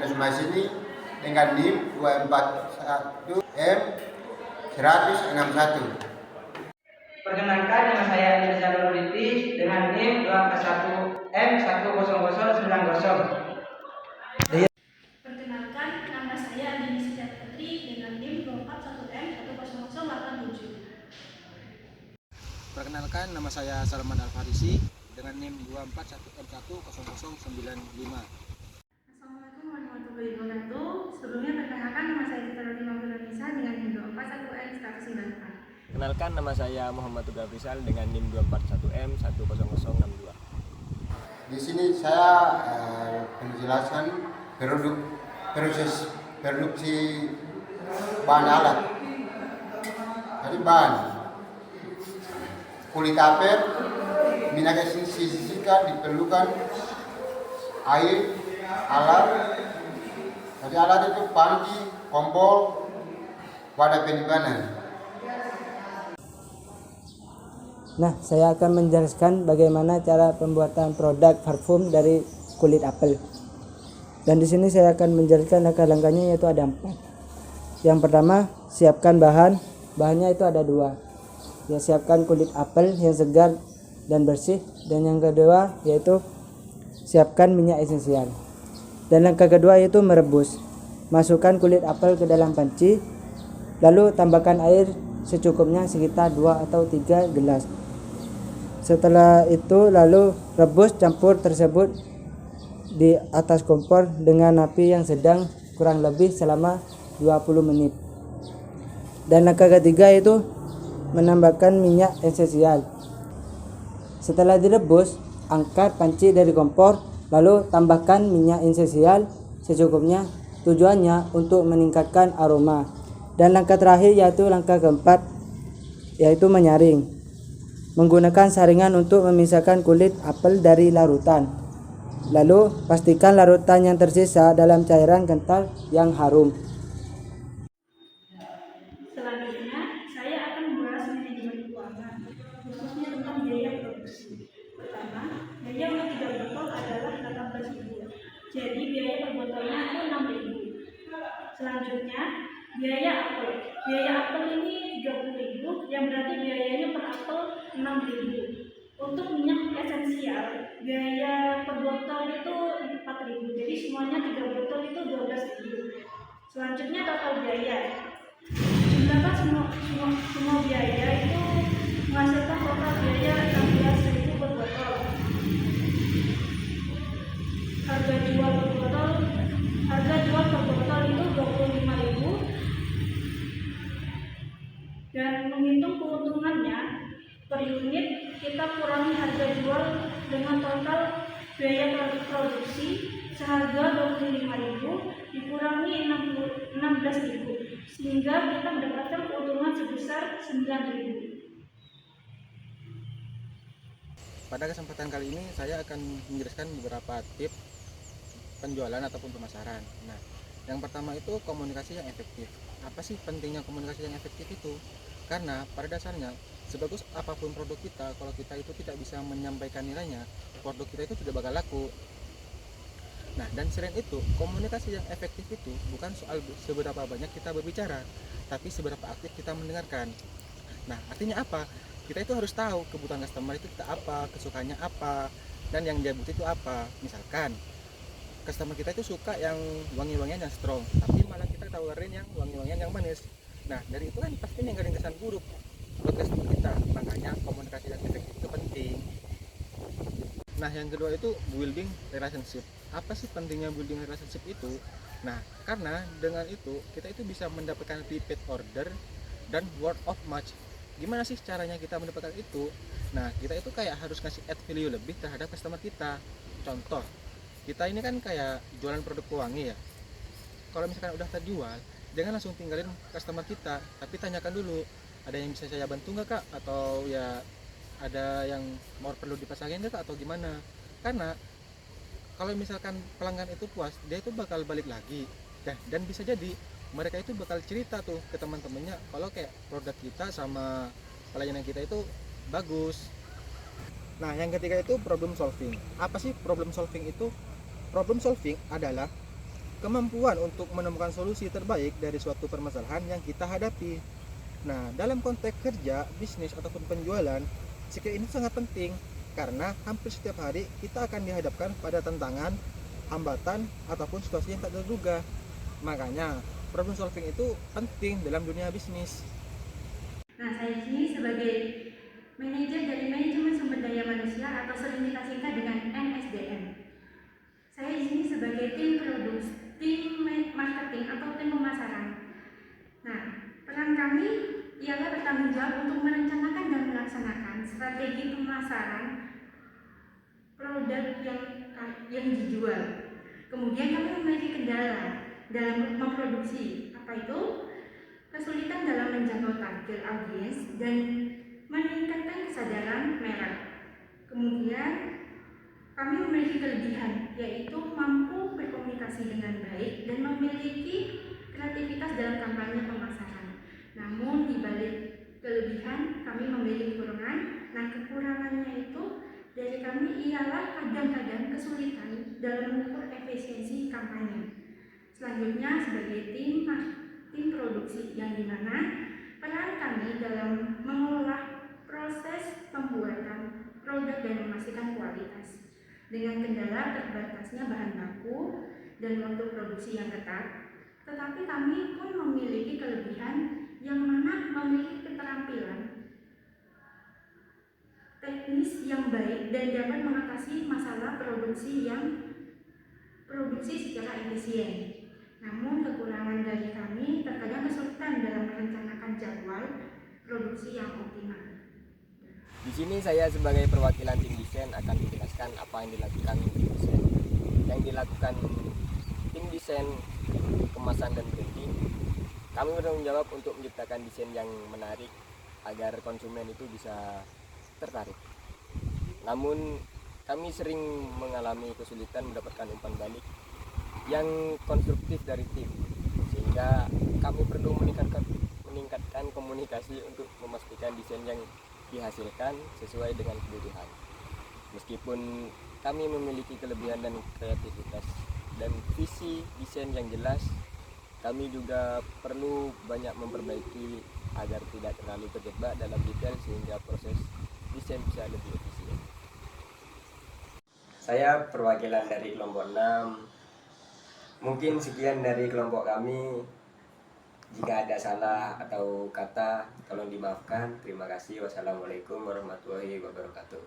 Kusuma sini dengan NIM 241M161. Perkenalkan, nama saya Indra Nuriti dengan NIM 241M10090. Perkenalkan, nama saya Andini Siti Putri dengan NIM 241M10087. Perkenalkan, nama saya Salman Al-Farisi dengan NIM 241M10095. Assalamualaikum warahmatullahi wabarakatuh. Sebelumnya perkenalkan, nama saya Dita Nisa dengan NIM 241M194. Kenalkan, nama saya Muhammad Tugah Rizal dengan NIM 241M10062. Di sini saya menjelaskan proses produksi bahan alat. Jadi bahan kulit apel, minyak esensial diperlukan, air, alat. Jadi alat itu panci, kompor, wadah penyimpanan. Nah, saya akan menjelaskan bagaimana cara pembuatan produk parfum dari kulit apel. Dan di sini saya akan menjelaskan langkah-langkahnya, yaitu ada 4. Yang pertama, siapkan bahan. Bahannya itu ada 2. Ya, siapkan kulit apel yang segar dan bersih. Dan yang kedua yaitu siapkan minyak esensial. Dan langkah kedua yaitu merebus. Masukkan kulit apel ke dalam panci, lalu tambahkan air secukupnya sekitar 2 atau 3 gelas. Setelah itu lalu rebus campur tersebut di atas kompor dengan api yang sedang kurang lebih selama 20 menit. Dan langkah ketiga itu menambahkan minyak esensial. Setelah direbus, angkat panci dari kompor, lalu tambahkan minyak esensial secukupnya, tujuannya untuk meningkatkan aroma. Dan langkah terakhir yaitu langkah keempat, yaitu menyaring. Menggunakan saringan untuk memisahkan kulit apel dari larutan. Lalu pastikan larutan yang tersisa dalam cairan kental yang harum. Selanjutnya, saya akan membahas manajemen keuangan, khususnya tentang biaya produksi. Pertama, biaya untuk 3 botol adalah 18.000. Jadi biaya per botolnya itu 6.000. Selanjutnya, biaya apel. Biaya apel ini 30.000, yang berarti biayanya per apel 6.000. Untuk minyak esensial, biaya per botol itu 4.000. Jadi semuanya 3 botol itu 12.000. Selanjutnya total biaya. Jumlahkan semua biaya itu menghasilkan total biaya 16.000 per botol. Harga jual per botol itu 25.000. Dan menghitung keuntungannya per unit, kita kurangi harga jual dengan total biaya produksi seharga 25.000 dikurangi 16.000, sehingga kita mendapatkan keuntungan sebesar 9.000. Pada kesempatan kali ini saya akan menjelaskan beberapa tips penjualan ataupun pemasaran. Nah, yang pertama itu komunikasi yang efektif. Apa sih pentingnya komunikasi yang efektif itu? Karena pada dasarnya sebagus apapun produk kita, kalau kita itu tidak bisa menyampaikan nilainya, produk kita itu tidak bakal laku. Nah, dan selain itu, komunikasi yang efektif itu bukan soal seberapa banyak kita berbicara, tapi seberapa aktif kita mendengarkan. Nah, artinya apa? Kita itu harus tahu kebutuhan customer itu kita apa, kesukaannya apa, dan yang dia butuh itu apa. Misalkan customer kita itu suka yang wangi-wangian yang strong, tapi malah kita tawarin yang wangi-wangian yang manis. Nah, dari itu kan pasti ninggalin kesan buruk buat customer kita. Makanya komunikasi yang efektif itu penting. Nah, yang kedua itu building relationship. Apa sih pentingnya building relationship itu? Nah, karena dengan itu kita itu bisa mendapatkan repeat order dan word of mouth. Gimana sih caranya kita mendapatkan itu? Nah, kita itu kayak harus ngasih add value lebih terhadap customer kita. Contoh, kita ini kan kayak jualan produk pewangi ya. Kalau misalkan udah terjual, jangan langsung tinggalin customer kita, tapi tanyakan dulu, ada yang bisa saya bantu nggak kak, atau ya ada yang mau perlu dipasangin nggak kak, atau gimana. Karena kalau misalkan pelanggan itu puas, dia itu bakal balik lagi. Dan bisa jadi mereka itu bakal cerita tuh ke teman-temannya kalau kayak produk kita sama pelayanan kita itu bagus. Nah, yang ketiga itu problem solving. Apa sih problem solving itu? Problem solving adalah kemampuan untuk menemukan solusi terbaik dari suatu permasalahan yang kita hadapi. Nah, dalam konteks kerja, bisnis ataupun penjualan, skill ini sangat penting karena hampir setiap hari kita akan dihadapkan pada tantangan, hambatan ataupun situasi yang tak terduga. Makanya, problem solving itu penting dalam dunia bisnis. Nah, saya di sini sebagai manajer dari manajemen sumber daya manusia atau sering kita singkat dengan MSDM. Saya di sini sebagai tim produksi, tim marketing atau tim pemasaran. Nah, peran kami ialah bertanggung jawab untuk merencanakan dan melaksanakan strategi pemasaran produk yang dijual. Kemudian kami memiliki kendala dalam memproduksi, apa itu? Kesulitan dalam menjangkau target audiens dan meningkatkan kesadaran merek. Kemudian kami memiliki kelebihan, yaitu mampu berkomunikasi dengan baik dan memiliki kreativitas dalam kampanye pemasaran. Namun di balik kelebihan kami memiliki kekurangan. Nah, kekurangannya itu dari kami ialah kadang-kadang kesulitan dalam mengukur efisiensi kampanye. Selanjutnya sebagai tim produksi yang dimana peran kami dalam mengelola proses pembuatan produk dan memastikan kualitas. Dengan kendala terbatasnya bahan baku dan waktu produksi yang ketat, tetapi kami pun memiliki kelebihan yang mana memiliki keterampilan teknis yang baik dan dapat mengatasi masalah produksi secara efisien. Namun kekurangan dari kami terkadang kesulitan dalam merencanakan jadwal produksi yang optimal. Di sini saya sebagai perwakilan tim desain akan menjelaskan apa yang dilakukan tim desain. Yang dilakukan tim desain kemasan dan branding, kami bertanggung jawab untuk menciptakan desain yang menarik agar konsumen itu bisa tertarik. Namun kami sering mengalami kesulitan mendapatkan umpan balik yang konstruktif dari tim, sehingga kami perlu meningkatkan komunikasi untuk memastikan desain yang dihasilkan sesuai dengan kebutuhan. Meskipun kami memiliki kelebihan dan kreativitas dan visi desain yang jelas, kami juga perlu banyak memperbaiki agar tidak terlalu terjebak dalam detail sehingga proses desain bisa lebih efisien. Saya perwakilan dari kelompok 6. Mungkin sekian dari kelompok kami. Jika ada salah atau kata, tolong dimaafkan. Terima kasih. Wassalamualaikum warahmatullahi wabarakatuh.